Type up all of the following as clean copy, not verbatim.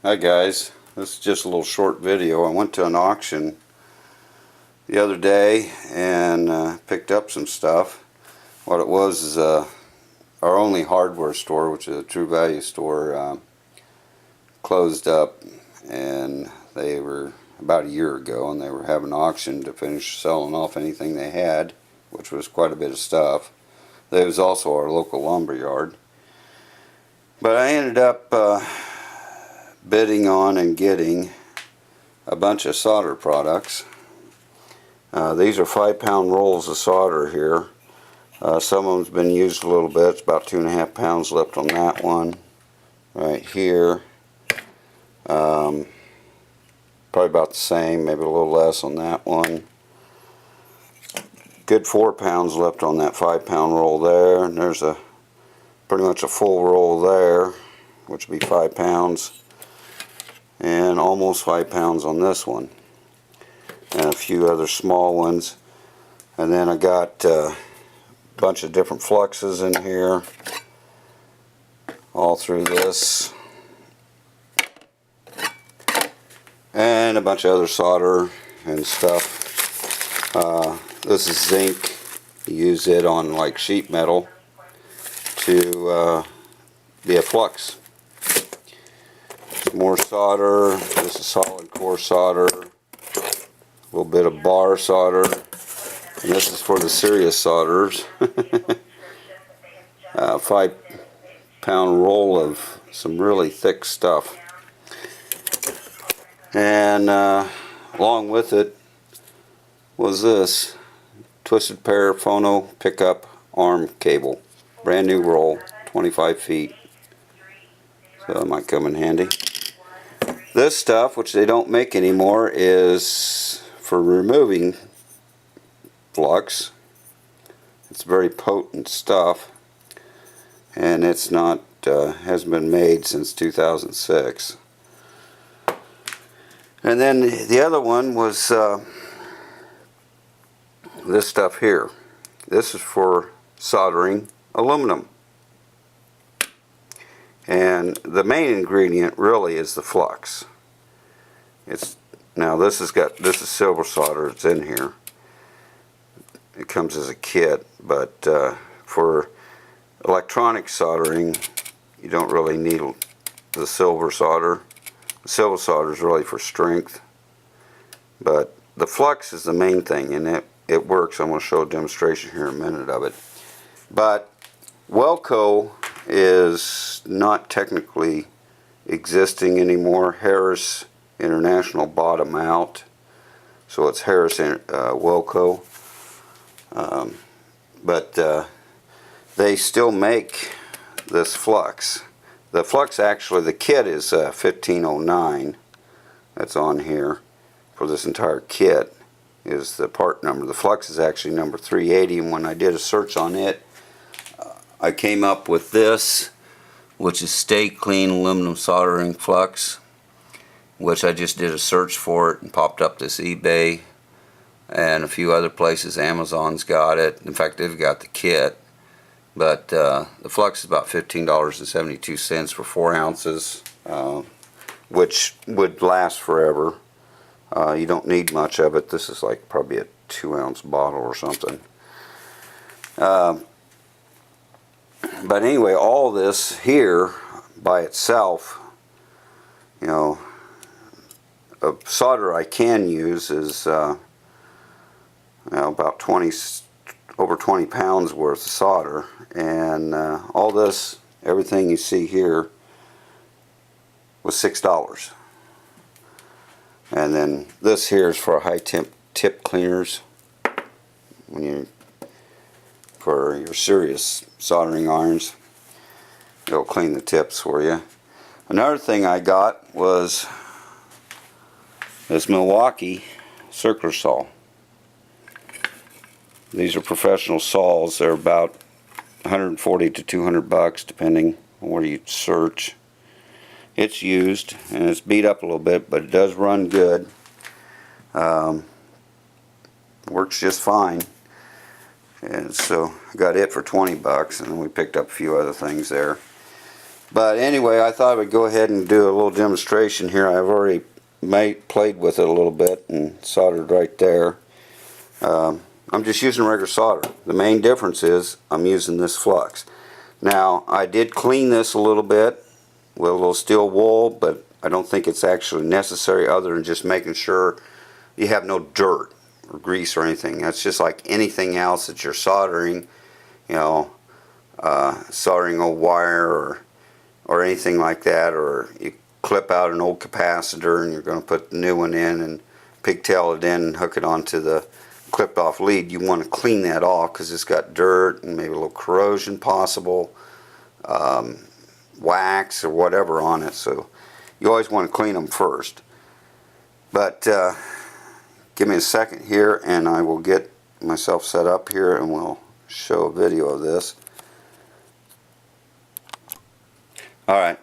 Hi guys, this is just a little short video. I went to an auction the other day and picked up some stuff. What it was is our only hardware store, which is a True Value store, closed up, and they were about a year ago, and they were having an auction to finish selling off anything they had, which was quite a bit of stuff. There was also our local lumber yard. But I ended up bidding on and getting a bunch of solder products. These are 5-pound rolls of solder here. Some of them's been used a little bit. It's about 2.5 pounds left on that one right here. Probably about the same, maybe a little less on that one. Good 4 pounds left on that 5-pound roll there, and there's pretty much a full roll there, which would be 5 pounds. And almost 5 pounds on this one, and a few other small ones. And then I got a bunch of different fluxes in here all through this, and a bunch of other solder and stuff. This is zinc. You use it on like sheet metal to be a flux. More solder. This is solid core solder, a little bit of bar solder, and this is for the serious solders. 5-pound roll of some really thick stuff, and along with it was this twisted pair phono pickup arm cable, brand new roll, 25 feet, so it might come in handy. This stuff, which they don't make anymore, is for removing flux. It's very potent stuff, and it's not hasn't been made since 2006. And then the other one was this stuff here. This is for soldering aluminum. And the main ingredient really is the flux. Now this is silver solder. It's in here. It comes as a kit, but for electronic soldering, you don't really need the silver solder. The silver solder is really for strength, but the flux is the main thing, and it works. I'm going to show a demonstration here in a minute of it. But Welco is not technically existing anymore. Harris International bought them out, so it's Harris Welco. But they still make this flux. The flux, actually, the kit is 1509. That's on here for this entire kit is the part number. The flux is actually number 380, and when I did a search on it, I came up with this, which is Stay Clean Aluminum Soldering Flux, which I just did a search for it and popped up this eBay and a few other places. Amazon's got it. In fact, they've got the kit. But the flux is about $15.72 for 4 ounces, which would last forever. You don't need much of it. This is like probably a 2-ounce bottle or something. But anyway, all this here by itself, you know, a solder I can use is about over 20 pounds worth of solder, and all this, everything you see here, was $6. And then this here is for high tip cleaners, for your serious soldering irons. It'll clean the tips for you. Another thing I got was this Milwaukee circular saw. These are professional saws. They're about 140 to 200 bucks depending on where you search. It's used and it's beat up a little bit, but it does run good. Works just fine. And so I got it for 20 bucks, and then we picked up a few other things there. But anyway, I thought I would go ahead and do a little demonstration here. I've already played with it a little bit and soldered right there. I'm just using regular solder. The main difference is I'm using this flux. Now, I did clean this a little bit with a little steel wool, but I don't think it's actually necessary other than just making sure you have no dirt or grease or anything. That's just like anything else that you're soldering, you know, soldering a wire or anything like that, or you clip out an old capacitor and you're going to put the new one in and pigtail it in and hook it onto the clipped off lead. You want to clean that off because it's got dirt and maybe a little corrosion possible, wax or whatever on it, so you always want to clean them first. But give me a second here and I will get myself set up here and we'll show a video of this. Alright,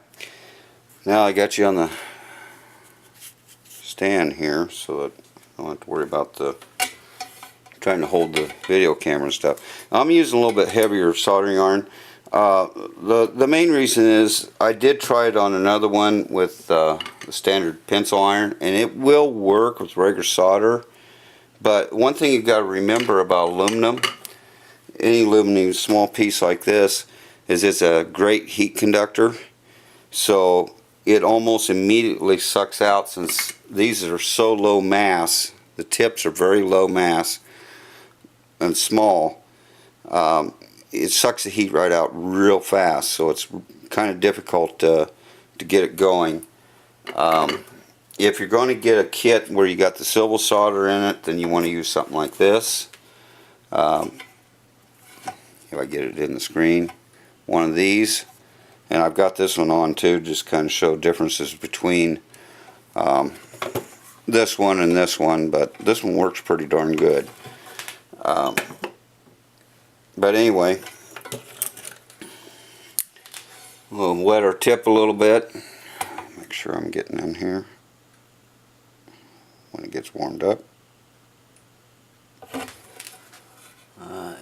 now I got you on the stand here so that I don't have to worry about the trying to hold the video camera and stuff. I'm using a little bit heavier soldering iron. The main reason is I did try it on another one with the standard pencil iron, and it will work with regular solder. But one thing you've got to remember about aluminum, any aluminum small piece like this, is it's a great heat conductor. So it almost immediately sucks out, since these are so low mass. The tips are very low mass and small. It sucks the heat right out real fast, so it's kind of difficult to get it going. If you're going to get a kit where you got the silver solder in it, then you want to use something like this. If I get it in the screen, one of these, and I've got this one on too, just kind of show differences between this one and this one, but this one works pretty darn good. But anyway, we'll wet our tip a little bit. Make sure I'm getting in here when it gets warmed up. Alright.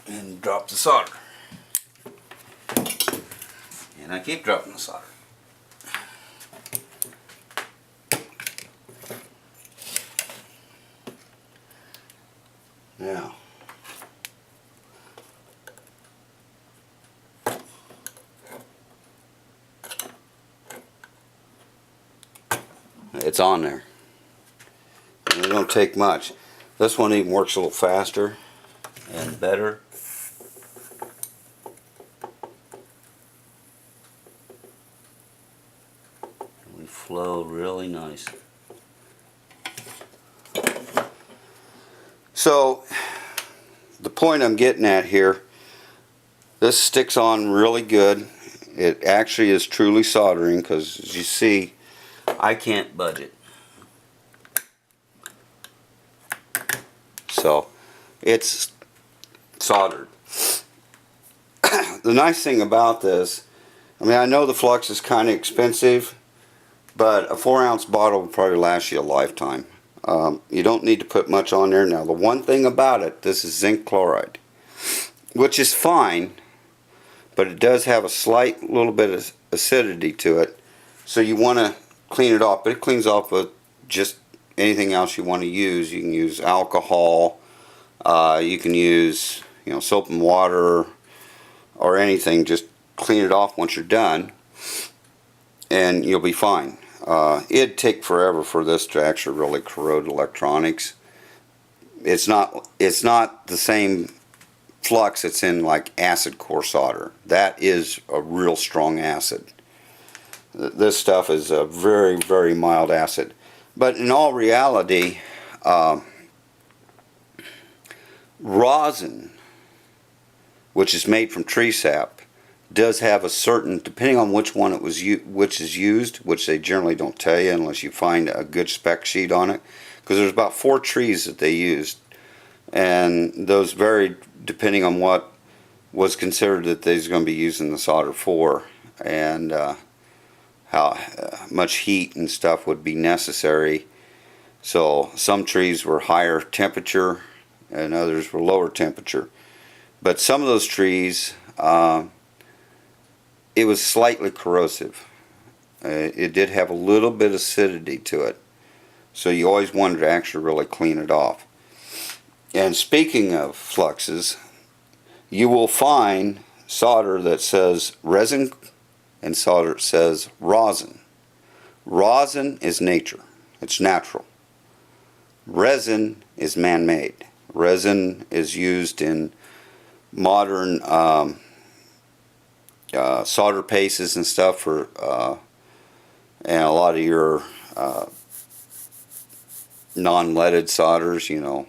And drop the solder. And I keep dropping the solder. Now, it's on there. And it don't take much. This one even works a little faster and better. We flow really nice. So the point I'm getting at here, this sticks on really good. It actually is truly soldering, because as you see, I can't budge it. So it's soldered. The nice thing about this, I mean, I know the flux is kind of expensive, but a 4-ounce bottle will probably last you a lifetime. You don't need to put much on there. Now, the one thing about it, this is zinc chloride, which is fine, but it does have a slight little bit of acidity to it, so you want to clean it off. But it cleans off with just anything else you want to use. You can use alcohol, you can use, you know, soap and water or anything. Just clean it off once you're done and you'll be fine. It'd take forever for this to actually really corrode electronics. It's not the same flux it's in like acid core solder. That is a real strong acid. This stuff is a very, very mild acid. But in all reality, rosin, which is made from tree sap, does have a certain, depending on which one which is used, which they generally don't tell you unless you find a good spec sheet on it, because there's about 4 trees that they used, and those varied depending on what was considered that they're going to be using the solder for. and how much heat and stuff would be necessary. So some trees were higher temperature and others were lower temperature. But some of those trees, it was slightly corrosive. It did have a little bit of acidity to it. So you always wanted to actually really clean it off. And speaking of fluxes, you will find solder that says resin and solder that says rosin. Rosin is nature. It's natural. Resin is man-made. Resin is used in modern solder pastes and stuff for and a lot of your non-leaded solders, you know,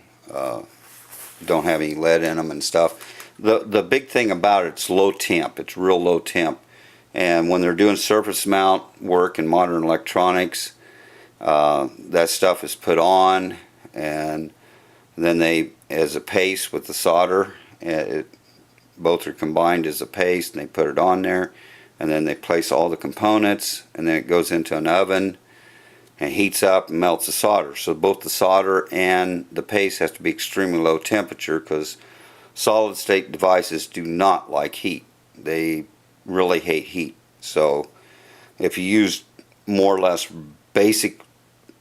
don't have any lead in them and stuff. The big thing about it's low temp. It's real low temp. And when they're doing surface mount work in modern electronics, that stuff is put on, and then they, as a paste with the solder, both are combined as a paste, and they put it on there, and then they place all the components, and then it goes into an oven and heats up and melts the solder. So both the solder and the paste has to be extremely low temperature, because solid state devices do not like heat. They really hate heat. So if you use more or less basic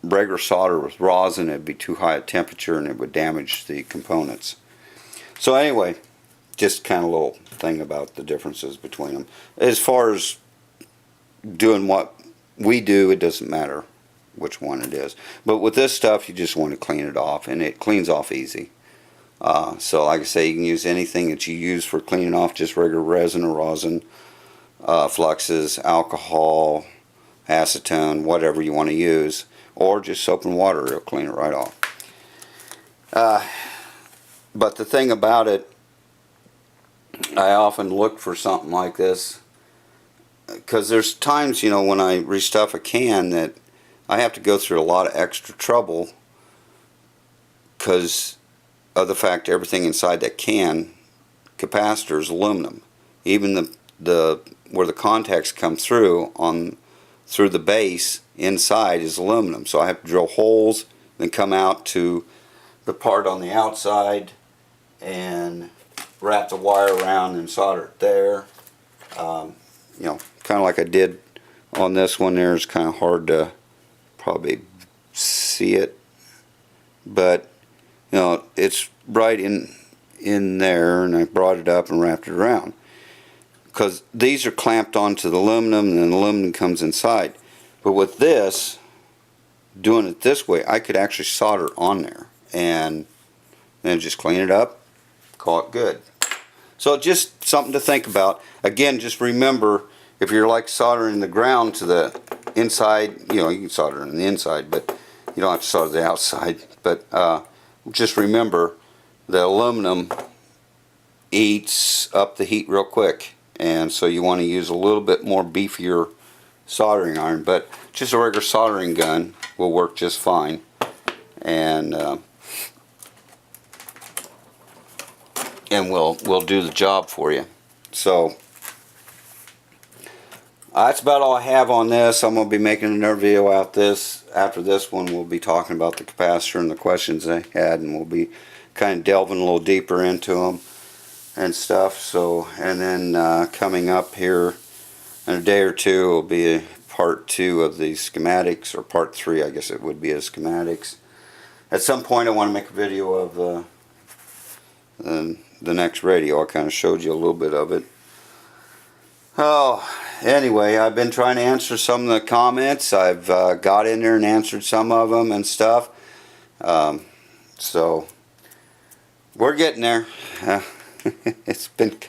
regular solder with rosin, it'd be too high a temperature and it would damage the components. So anyway, just kind of a little thing about the differences between them. As far as doing what we do, it doesn't matter which one it is. But with this stuff, you just want to clean it off, and it cleans off easy. So like I say, you can use anything that you use for cleaning off, just regular resin or rosin, fluxes, alcohol, acetone, whatever you want to use, or just soap and water. It'll clean it right off. But the thing about it, I often look for something like this, because there's times, you know, when I restuff a can that I have to go through a lot of extra trouble because of the fact everything inside that can capacitor is aluminum. Even the where the contacts come through through the base inside is aluminum. So I have to drill holes, then come out to the part on the outside and wrap the wire around and solder it there. You know, kind of like I did on this one there. It's kind of hard to probably see it, but you know, it's right in there, and I brought it up and wrapped it around, because these are clamped onto the aluminum and then the aluminum comes inside. But with this, doing it this way, I could actually solder on there and then just clean it up, call it good. So just something to think about. Again, just remember, if you're like soldering the ground to the inside, you know, you can solder on the inside, but you don't have to solder the outside. But just remember, the aluminum eats up the heat real quick, and so you want to use a little bit more beefier soldering iron. But just a regular soldering gun will work just fine, and we'll do the job for you. So that's about all I have on this. I'm going to be making another video after this one. We'll be talking about the capacitor and the questions I had, and we'll be kind of delving a little deeper into them and stuff. So, and then coming up here in a day or two will be part 2 of the schematics, or part 3, I guess it would be, of schematics. At some point I want to make a video of the next radio. I kind of showed you a little bit of it. Oh, anyway, I've been trying to answer some of the comments. I've got in there and answered some of them and stuff. So we're getting there. It's been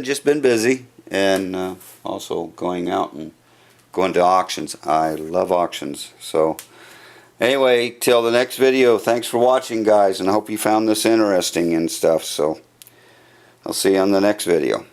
just been busy, and also going out and going to auctions. I love auctions. So anyway, till the next video, thanks for watching, guys, and I hope you found this interesting and stuff. So I'll see you on the next video.